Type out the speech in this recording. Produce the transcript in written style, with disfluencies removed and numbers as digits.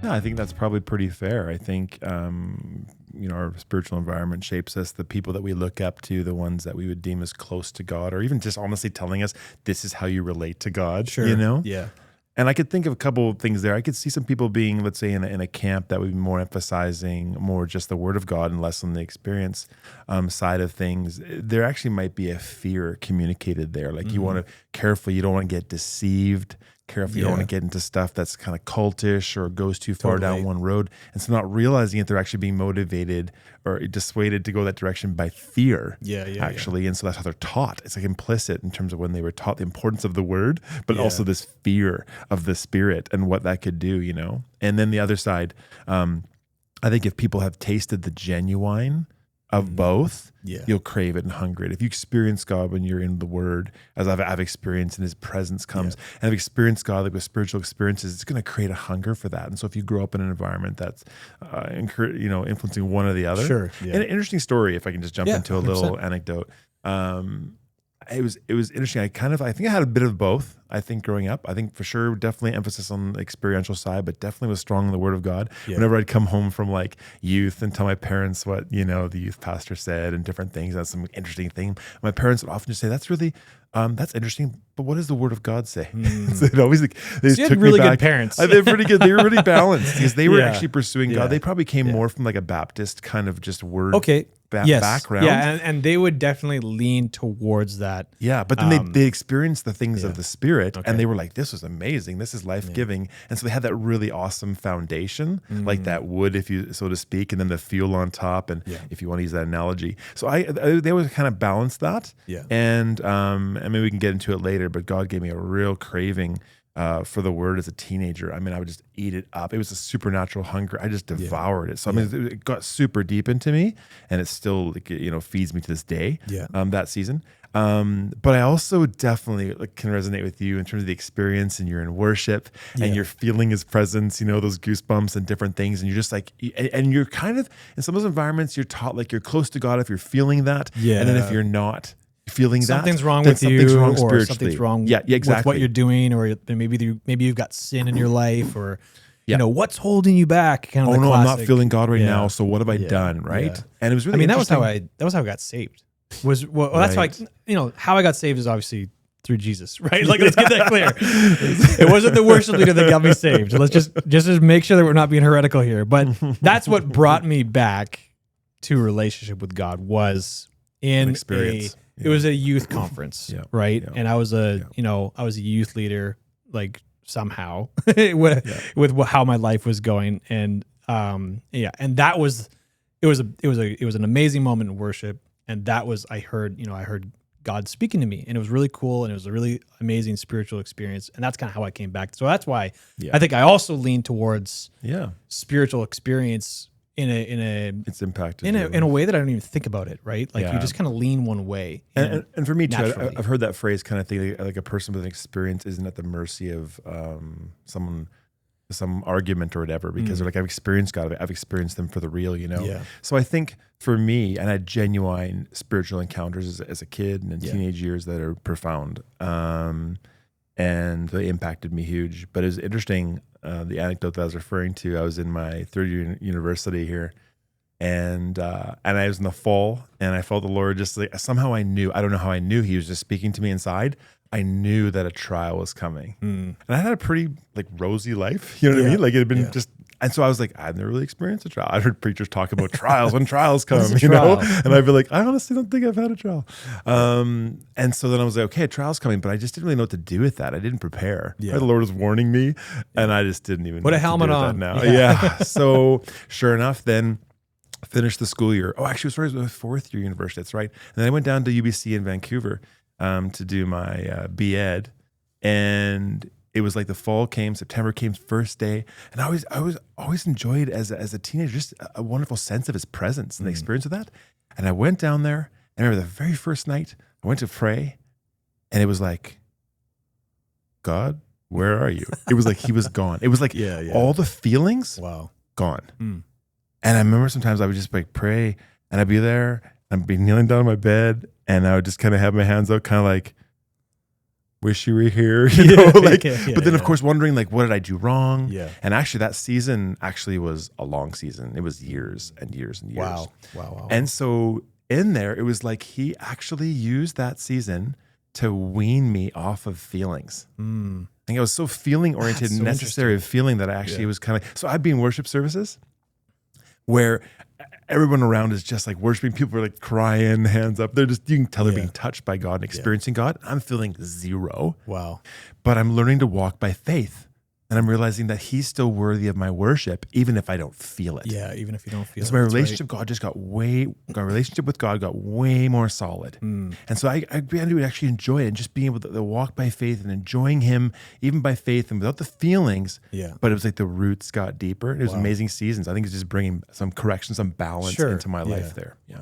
Yeah, I think that's probably pretty fair. I think, our spiritual environment shapes us. The people that we look up to, the ones that we would deem as close to God, or even just honestly telling us this is how you relate to God, Yeah. And I could think of a couple of things there. I could see some people being, let's say, in a camp that would be more emphasizing more just the word of God and less on the experience side of things. There actually might be a fear communicated there. Like you want to careful, you don't want to get deceived. Careful, you don't want to get into stuff that's kind of cultish or goes too far down one road. And so not realizing it, they're actually being motivated or dissuaded to go that direction by fear, actually. And so that's how they're taught. It's like implicit in terms of when they were taught the importance of the word, but also this fear of the Spirit and what that could do, And then the other side, I think if people have tasted the genuine of both, you'll crave it and hunger it. If you experience God when you're in the Word, as I've experienced, and His presence comes, and I've experienced God like with spiritual experiences, it's going to create a hunger for that. And so if you grow up in an environment that's, influencing one or the other. And an interesting story, if I can just jump into a 100%. little anecdote. It was interesting. I think I had a bit of both. I think growing up, I think for sure, definitely emphasis on the experiential side, but definitely was strong in the Word of God. Whenever I'd come home from like youth and tell my parents what, the youth pastor said and different things, that's some interesting thing. My parents would often just say, that's really, that's interesting, but what does the Word of God say? So it always, they So you took had really me back. good parents. They're pretty good. They were really balanced because they were actually pursuing God. Yeah. They probably came more from like a Baptist kind of just word background. Yeah, and they would definitely lean towards that. Yeah, but then they experienced the things of the Spirit, and they were like, this was amazing. This is life-giving. And so they had that really awesome foundation, like that wood, if you so to speak, and then the fuel on top, and if you want to use that analogy. So they would kind of balance that. And maybe we can get into it later, but God gave me a real craving for the word as a teenager. I mean, I would just eat it up. It was a supernatural hunger. I just devoured it. So I mean, it got super deep into me, and it still feeds me to this day. That season. But I also definitely can resonate with you in terms of the experience, and you're in worship and you're feeling His presence. Those goosebumps and different things, and you're just like, and you're kind of in some of those environments, you're taught like you're close to God if you're feeling that, and then if you're not feeling something's that, wrong with something's you, wrong or spiritually. something's wrong exactly. with what you're doing, or maybe you've got sin in your life, or what's holding you back. Kind of I'm not feeling God right now. So what have I done? Right. Yeah. And it was really. that was how I got saved. That's how I got saved is obviously through Jesus, right? Like, let's get that clear. It wasn't the worship leader that got me saved. Let's just make sure that we're not being heretical here. But that's what brought me back to a relationship with God was in experience. It was a youth conference, right? Yeah. And I was I was a youth leader, like somehow with how my life was going, and and that was it was an amazing moment in worship, and that was I heard God speaking to me, and it was really cool, and it was a really amazing spiritual experience, and that's kind of how I came back. So that's why I think I also lean towards spiritual experience. It's impacted in a way that I don't even think about it, right? Like you just kind of lean one way. And for me too, I've heard that phrase kind of thing, like a person with an experience isn't at the mercy of some argument or whatever, because they're like, I've experienced God, I've experienced them for the real, So I think for me, and I had genuine spiritual encounters as a kid and in teenage years that are profound, and they impacted me huge. But it was interesting. The anecdote that I was referring to, I was in my third year university here, and I was in the fall, and I felt the Lord just like, somehow I don't know how I knew He was just speaking to me inside. I knew that a trial was coming, and I had a pretty like rosy life, you know what I mean? Like it had been just, and so I was like, I've never really experienced a trial. I've heard preachers talk about trials when trials come, and I'd be like, I honestly don't think I've had a trial. And so then I was like, okay, a trial's coming, but I just didn't really know what to do with that. I didn't prepare. The Lord was warning me, and I just didn't even put know a helmet on now. So sure enough, then finished the school year. Oh, actually, it was my fourth year university. That's right. And then I went down to UBC in Vancouver to do my B.Ed, and it was like the fall came, September came, first day, and I was always enjoyed as a teenager just a wonderful sense of His presence and the experience of that. And I went down there, and I remember the very first night I went to pray, and it was like, God, where are you? It was like He was gone. It was like all the feelings, gone. And I remember sometimes I would just like pray, and I'd be there, and I'd be kneeling down on my bed, and I would just kind of have my hands out, kind of like, wish you were here, you know, like, yeah, but then of yeah. course wondering like, what did I do wrong? Yeah. And actually that season actually was a long season. It was years and years and years. Wow. And so in there, it was like he actually used that season to wean me off of feelings. I think I was so feeling oriented and so necessary of feeling that I actually Yeah. was kind of, so I'd be in worship services where everyone around is just like worshiping. People are like crying, hands up. They're just, you can tell they're Yeah. being touched by God and experiencing God. I'm feeling zero, Wow. but I'm learning to walk by faith. And I'm realizing that he's still worthy of my worship, even if I don't feel it. Yeah, even if you don't feel So it. my That's relationship my relationship with God got way more solid. And so I began to actually enjoy it and just being able to walk by faith and enjoying him, even by faith and without the feelings. Yeah. But it was like the roots got deeper. It was Wow. amazing seasons. I think it's just bringing some correction, some balance Sure. into my Yeah. life there. Yeah.